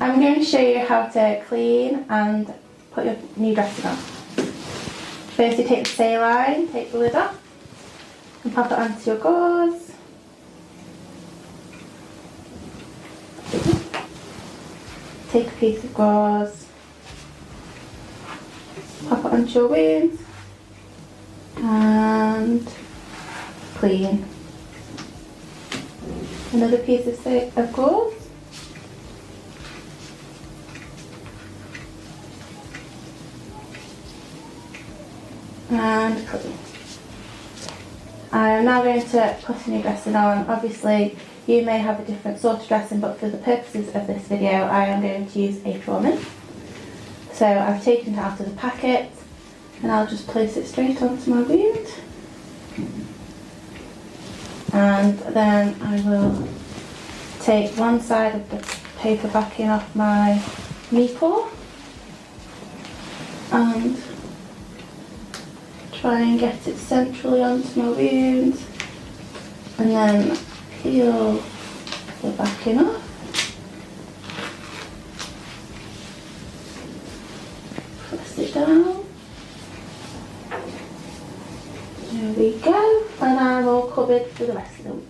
I'm going to show you how to clean and put your new dressing on. First you take the saline, take the lid off and pop it onto your gauze. Take a piece of gauze, pop it onto your wound and clean. Another piece of gauze. And clean. I am now going to put a new dressing on. Obviously you may have a different sort of dressing, but for the purposes of this video I am going to use a Trauma. So I've taken it out of the packet and I'll just place it straight onto my wound. And then I will take one side of the paper backing off my nipple and try and get it centrally onto my wound, and then peel the backing off. Press it down. There we go, and I'm all covered for the rest of the week.